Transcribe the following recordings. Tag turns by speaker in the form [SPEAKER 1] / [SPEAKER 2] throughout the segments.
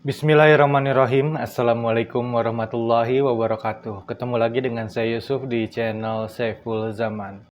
[SPEAKER 1] Bismillahirrahmanirrahim. Assalamualaikum warahmatullahi wabarakatuh. Ketemu lagi dengan saya Yusuf di channel Saiful Zaman.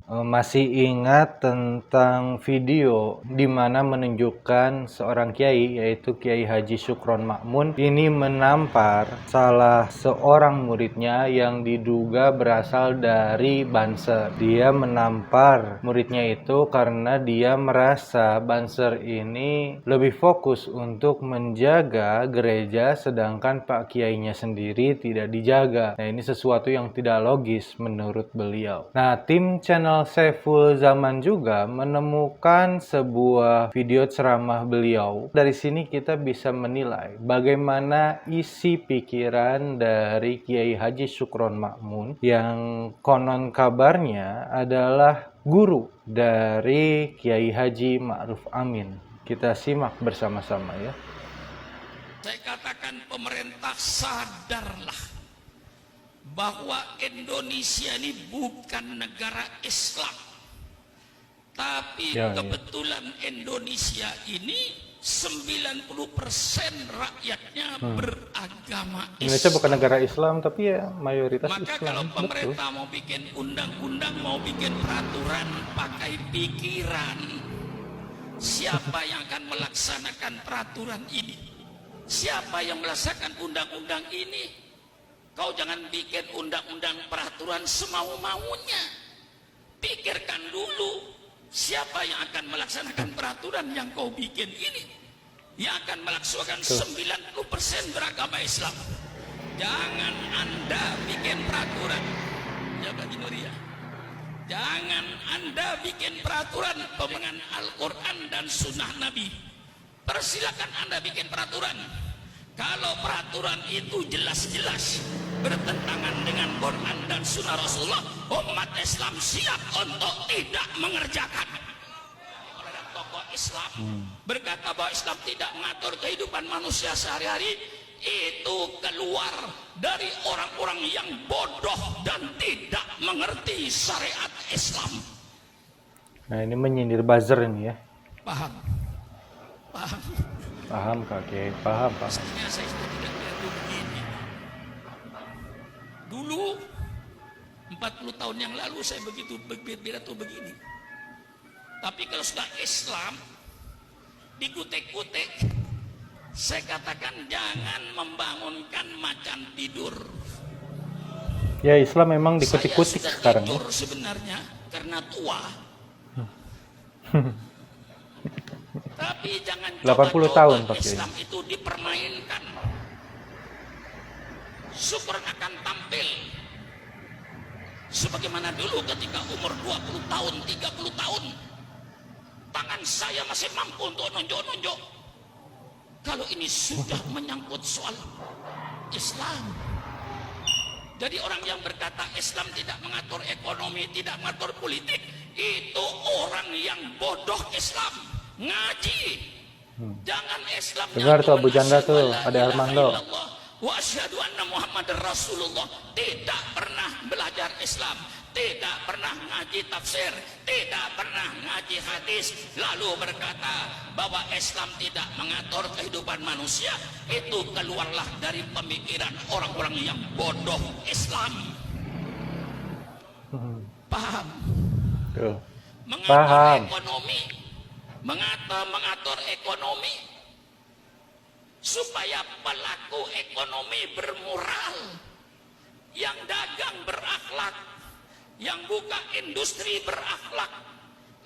[SPEAKER 1] Masih ingat tentang video di mana menunjukkan seorang kiai, yaitu Kiai Haji Syukron Ma'mun, ini menampar salah seorang muridnya yang diduga berasal dari Banser. Dia menampar muridnya itu karena dia merasa Banser ini lebih fokus untuk menjaga gereja, sedangkan Pak Kiainya sendiri tidak dijaga. Nah, ini sesuatu yang tidak logis menurut beliau. Nah, tim channel Saiful Zaman juga menemukan sebuah video ceramah beliau. Dari sini kita bisa menilai bagaimana isi pikiran dari Kiai Haji Syukron Ma'mun yang konon kabarnya adalah guru dari Kiai Haji Ma'ruf Amin. Kita simak bersama-sama ya.
[SPEAKER 2] Saya katakan pemerintah sadarlah bahwa Indonesia ini bukan negara Islam, tapi kebetulan Indonesia ini 90% rakyatnya beragama Islam.
[SPEAKER 1] Indonesia bukan negara Islam, tapi ya mayoritas
[SPEAKER 2] Maka
[SPEAKER 1] Islam.
[SPEAKER 2] kalau pemerintah mau bikin undang-undang, mau bikin peraturan, pakai pikiran. Siapa yang akan melaksanakan peraturan ini? Siapa yang melaksanakan undang-undang ini? Kau jangan bikin undang-undang peraturan semau-maunya. Pikirkan dulu siapa yang akan melaksanakan peraturan yang kau bikin ini. Yang akan melaksanakan 90% beragama Islam. Jangan Anda bikin peraturan. Ya Pak Jinuria. Jangan Anda bikin peraturan pemenang Al-Quran dan Sunnah Nabi. Persilakan Anda bikin peraturan. Kalau peraturan itu jelas-jelas bertentangan dengan Quran dan Sunnah Rasulullah, umat Islam siap untuk tidak mengerjakan. Oleh tokoh Islam berkata bahwa Islam tidak mengatur kehidupan manusia sehari-hari, itu keluar dari orang-orang yang bodoh dan tidak mengerti syariat Islam.
[SPEAKER 1] Nah, ini menyindir buzzer ini ya.
[SPEAKER 2] Paham? Paham?
[SPEAKER 1] Paham kakek, paham.
[SPEAKER 2] Saya sudah tidak beradu begini. Dulu 40 tahun yang lalu saya begitu berpidato begini. Tapi kalau sudah Islam dikutik-kutik, saya katakan jangan membangunkan macan tidur.
[SPEAKER 1] Ya, Islam memang dikutik-kutik sekarang.
[SPEAKER 2] Saya sudah tidur sebenarnya karena tua. Tapi jangan
[SPEAKER 1] 80 tahun Pak
[SPEAKER 2] Islam itu dipermainkan. Syukur akan tampil sebagaimana dulu ketika umur 20 tahun, 30 tahun. Tangan saya masih mampu untuk nonjok-nonjok. Kalau ini sudah menyangkut soal Islam. Jadi orang yang berkata Islam tidak mengatur ekonomi, tidak mengatur politik, itu orang yang bodoh Islam. Ngaji. Jangan Islam.
[SPEAKER 1] Dengar tuh Abu Janda tuh, ada Armando.
[SPEAKER 2] Wa asyhadu anna Muhammadar Rasulullah. Tidak pernah belajar Islam, tidak pernah ngaji tafsir, tidak pernah ngaji hadis, lalu berkata bahwa Islam tidak mengatur kehidupan manusia. Itu keluarlah dari pemikiran orang-orang yang bodoh Islam. Paham?
[SPEAKER 1] Tuh.
[SPEAKER 2] Mengatur ekonomi, mengatur ekonomi supaya pelaku ekonomi bermoral, yang dagang berakhlak, yang buka industri berakhlak.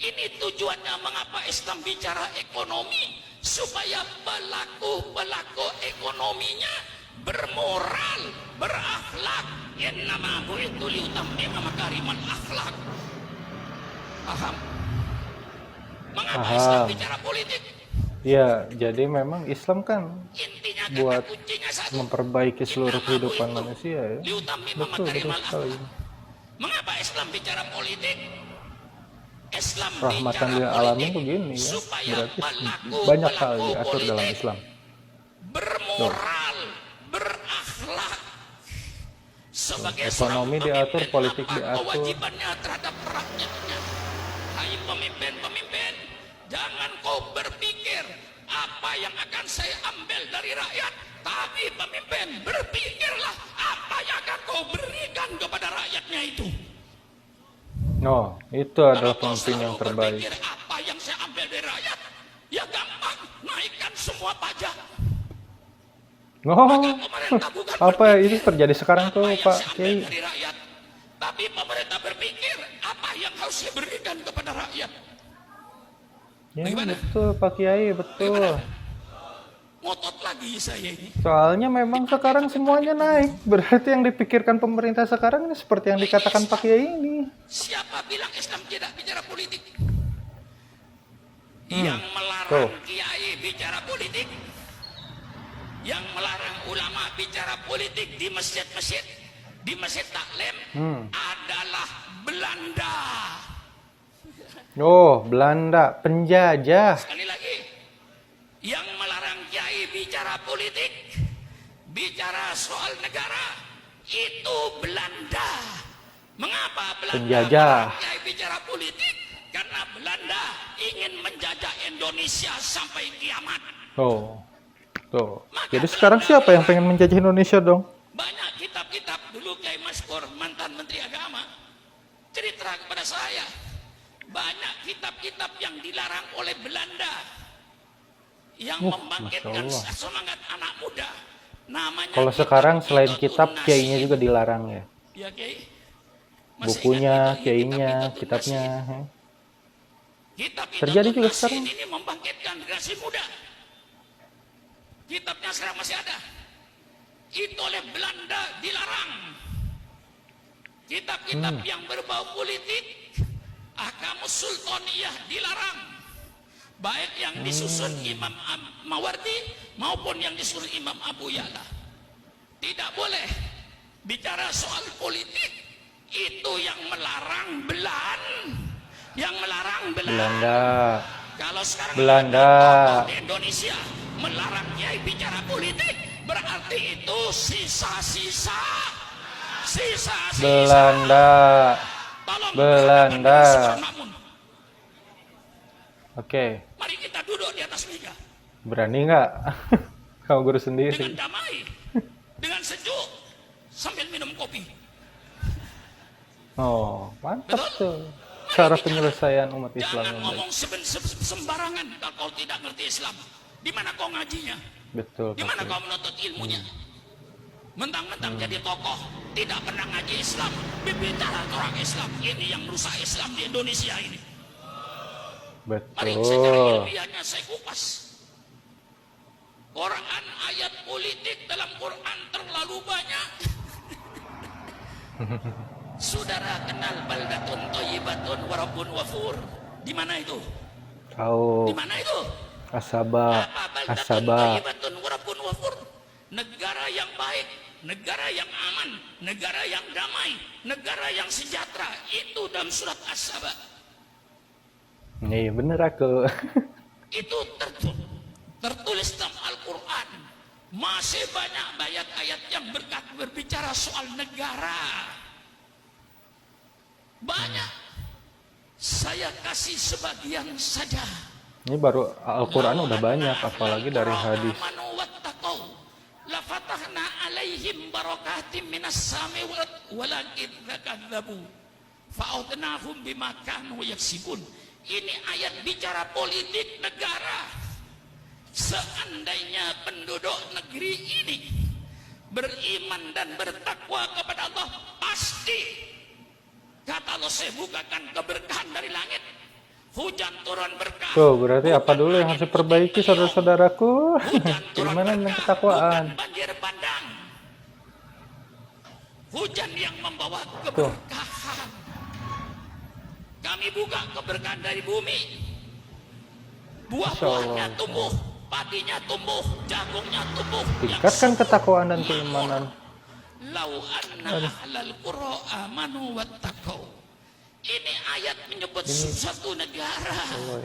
[SPEAKER 2] Ini tujuannya mengapa Islam bicara ekonomi, supaya pelaku ekonominya bermoral, berakhlak. Innama bu'itsu liutammima makarimal akhlak. Paham? Mengapa Islam bicara politik?
[SPEAKER 1] Ya, jadi memang Islam kan
[SPEAKER 2] Intinya
[SPEAKER 1] buat
[SPEAKER 2] satu,
[SPEAKER 1] memperbaiki seluruh kehidupan manusia ya. Betul sekali.
[SPEAKER 2] Mengapa Islam bicara politik? Islam
[SPEAKER 1] Rahmatan lil alamin begini ya. Berarti banyak hal diatur dalam Islam.
[SPEAKER 2] Bermoral, berakhlak. Sebagai
[SPEAKER 1] ekonomi diatur, politik diatur.
[SPEAKER 2] Kewajibannya terhadap rakyatnya. Hai pemimpin-pemimpin, Jangan kau berpikir apa yang akan saya ambil dari rakyat, tapi pemimpin berpikirlah apa yang akan kau berikan kepada rakyatnya itu.
[SPEAKER 1] Oh, itu adalah
[SPEAKER 2] Kalau kau
[SPEAKER 1] pemimpin yang
[SPEAKER 2] selalu
[SPEAKER 1] terbaik.
[SPEAKER 2] berpikir apa yang saya ambil dari rakyat, ya gampang, naikkan semua pajak.
[SPEAKER 1] Oh,
[SPEAKER 2] Maka pemerintah bukan
[SPEAKER 1] apa
[SPEAKER 2] berpikir
[SPEAKER 1] itu terjadi sekarang
[SPEAKER 2] apa
[SPEAKER 1] tuh
[SPEAKER 2] yang
[SPEAKER 1] Pak
[SPEAKER 2] saya ambil
[SPEAKER 1] Kiai?
[SPEAKER 2] dari rakyat, tapi pemerintah berpikir apa yang harus saya berikan kepada rakyat.
[SPEAKER 1] Ya,
[SPEAKER 2] Bagaimana?
[SPEAKER 1] betul Pak Kiai, betul.
[SPEAKER 2] Ngotot lagi saya ini.
[SPEAKER 1] Soalnya memang sekarang semuanya naik. Berarti yang dipikirkan pemerintah sekarang ini seperti yang dikatakan Pak Kiai ini.
[SPEAKER 2] Siapa bilang Islam tidak bicara politik?
[SPEAKER 1] Hmm,
[SPEAKER 2] Yang melarang
[SPEAKER 1] tuh.
[SPEAKER 2] kiai bicara politik, yang melarang ulama bicara politik di masjid-masjid, di masjid taklim adalah Belanda.
[SPEAKER 1] Oh, Belanda, penjajah.
[SPEAKER 2] Sekali lagi, yang melarang kiai bicara politik, bicara soal negara, itu Belanda. Mengapa Belanda
[SPEAKER 1] Penjajah.
[SPEAKER 2] melarang kiai bicara politik? Karena Belanda ingin menjajah Indonesia sampai kiamat.
[SPEAKER 1] Oh, tuh.
[SPEAKER 2] Maka
[SPEAKER 1] Jadi sekarang
[SPEAKER 2] Belanda
[SPEAKER 1] siapa yang pengen menjajah Indonesia dong?
[SPEAKER 2] Banyak kitab-kitab dulu Kiai Maskur, mantan Menteri Agama, cerita kepada saya. Banyak kitab-kitab yang dilarang oleh Belanda yang membangkitkan
[SPEAKER 1] Masya Allah.
[SPEAKER 2] semangat anak muda. Namanya
[SPEAKER 1] Kalau
[SPEAKER 2] kitab
[SPEAKER 1] sekarang selain
[SPEAKER 2] Hidatun
[SPEAKER 1] kitab,
[SPEAKER 2] Nasihin.
[SPEAKER 1] kiainya juga dilarang ya.
[SPEAKER 2] Ya Kiai. Masih
[SPEAKER 1] Bukunya,
[SPEAKER 2] ingat itu,
[SPEAKER 1] kiainya,
[SPEAKER 2] kitab Hidatun
[SPEAKER 1] kitabnya.
[SPEAKER 2] Nasihin. Kitab
[SPEAKER 1] Terjadi
[SPEAKER 2] Hidatun
[SPEAKER 1] juga
[SPEAKER 2] Nasihin
[SPEAKER 1] sekarang.
[SPEAKER 2] ini membangkitkan generasi muda. Kitabnya sekarang masih ada. Itu oleh Belanda dilarang. Kitab-kitab yang berbau politik, Ahkamus Sultaniyah dilarang. Baik yang disusun Imam Mawardi maupun yang disusun Imam Abu Ya'la. Tidak boleh bicara soal politik. Itu yang melarang yang melarang
[SPEAKER 1] Belanda.
[SPEAKER 2] Kalau sekarang
[SPEAKER 1] Belanda.
[SPEAKER 2] ada tokoh di Indonesia melarang kiai bicara politik, berarti itu sisa-sisa
[SPEAKER 1] Belanda.
[SPEAKER 2] Tolong
[SPEAKER 1] Belanda.
[SPEAKER 2] berhadapan dengan Syukron Makmun.
[SPEAKER 1] Oke,
[SPEAKER 2] Mari kita duduk di atas meja
[SPEAKER 1] berani nggak? Kamu guru
[SPEAKER 2] dengan
[SPEAKER 1] sendiri.
[SPEAKER 2] damai, dengan sejuk, sambil minum kopi.
[SPEAKER 1] Oh, mantap
[SPEAKER 2] Betul?
[SPEAKER 1] tuh. Cara penyelesaian umat Islam
[SPEAKER 2] Jangan
[SPEAKER 1] yang baik.
[SPEAKER 2] ngomong sembarangan kalau kau tidak ngerti Islam. Di mana kau ngajinya?
[SPEAKER 1] Betul,
[SPEAKER 2] Di mana
[SPEAKER 1] Pak.
[SPEAKER 2] kau menuntut ilmunya? Mentang-mentang jadi tokoh, tidak pernah ngaji Islam, berbicara orang Islam. Ini yang merusak Islam di Indonesia ini. Mari secara
[SPEAKER 1] Betul.
[SPEAKER 2] ilmiahnya saya kupas. Quran ayat politik dalam Quran terlalu banyak. Saudara kenal baldatun thayyibatun wa rabbun ghafur? Di mana itu?
[SPEAKER 1] Tahu.
[SPEAKER 2] Di mana itu?
[SPEAKER 1] Asaba.
[SPEAKER 2] Apa baldatun
[SPEAKER 1] Asaba.
[SPEAKER 2] thayyibatun wa rabbun ghafur? Negara yang baik, negara yang aman, negara yang damai, negara yang sejahtera. Itu dalam surat As-Saba.
[SPEAKER 1] Nih, bener aku.
[SPEAKER 2] Itu tertulis dalam Al-Quran. Masih banyak ayat-ayat yang berbicara soal negara. Banyak. Saya kasih sebagian saja.
[SPEAKER 1] Ini baru Al-Quran udah banyak, apalagi dari hadis.
[SPEAKER 2] La fatahna alaihim barakatim minas sami walakin dzakadzabu fa'udnahum bima kanu yaksibun. Ini ayat bicara politik negara. Seandainya penduduk negeri ini beriman dan bertakwa kepada Allah, pasti kata Allah, saya bukakan keberkahan dari langit. Hujan turun berkah.
[SPEAKER 1] Tuh, berarti apa
[SPEAKER 2] Bukan
[SPEAKER 1] dulu yang
[SPEAKER 2] angin
[SPEAKER 1] harus diperbaiki,
[SPEAKER 2] puting beliung.
[SPEAKER 1] saudara-saudaraku?
[SPEAKER 2] Hujan turun
[SPEAKER 1] Gimana dengan
[SPEAKER 2] berkah,
[SPEAKER 1] ketakwaan?
[SPEAKER 2] bukan banjir bandang. Hujan yang membawa keberkahan. Kami buka keberkahan dari bumi. Buah-buahnya
[SPEAKER 1] Allah.
[SPEAKER 2] tumbuh, padinya tumbuh, jagungnya tumbuh.
[SPEAKER 1] Tingkatkan ketakwaan dan keimanan.
[SPEAKER 2] Lau anna ahlal qura amanu wattaqau. Ini ayat menyebut suatu negara.
[SPEAKER 1] Allah.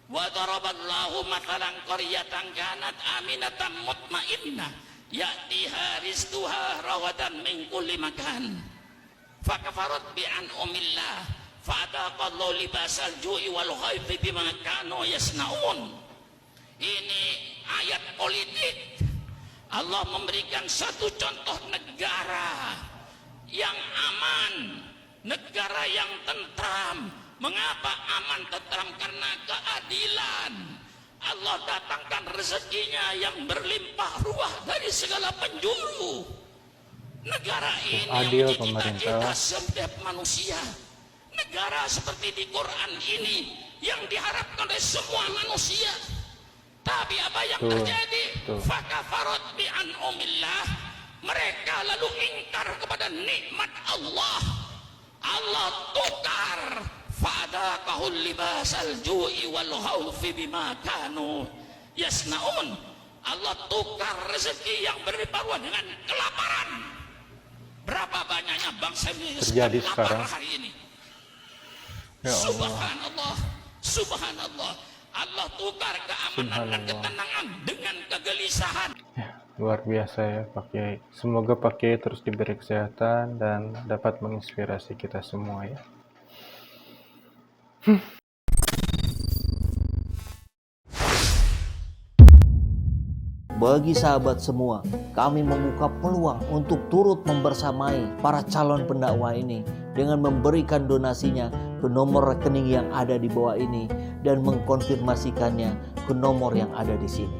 [SPEAKER 2] Wa daraballahu mathalan qaryatan kanat aminatan mutmainnah ya'tiha rizquha rawadan min kulli makan. Fakafarat bi an'umillah fadaqallahu libasal ju'i wal khawfi bima kanu yasnaun. Ini ayat politik. Allah memberikan satu contoh negara yang aman, negara yang tentram. Mengapa aman tentram? Karena keadilan. Allah datangkan rezekinya yang berlimpah ruah dari segala penjuru. Negara ini
[SPEAKER 1] adil
[SPEAKER 2] yang menjadi
[SPEAKER 1] pemerintah.
[SPEAKER 2] cita-cita setiap manusia. Negara seperti di Quran ini yang diharapkan oleh semua manusia. Tapi apa yang terjadi? Fakafarat bi an'umillah. Mereka lalu ingkar kepada nikmat Allah. Allah tukar. Fadaqahul libasal ju'i wal khawfi bima kanu yasnaun. Allah tukar rezeki yang berlimpah ruah dengan kelaparan. Berapa banyaknya bangsa ini
[SPEAKER 1] terjadi
[SPEAKER 2] lapar
[SPEAKER 1] sekarang
[SPEAKER 2] hari ini.
[SPEAKER 1] Ya Allah.
[SPEAKER 2] Subhanallah, subhanallah. Allah tukar keamanan dan ketenangan dengan kegelisahan.
[SPEAKER 1] Ya, luar biasa ya Pak Kiai. Semoga Pak Kiai terus diberi kesehatan dan dapat menginspirasi kita semua ya.
[SPEAKER 3] Bagi sahabat semua, kami membuka peluang untuk turut membersamai para calon pendakwah ini dengan memberikan donasinya ke nomor rekening yang ada di bawah ini dan mengkonfirmasikannya ke nomor yang ada di sini.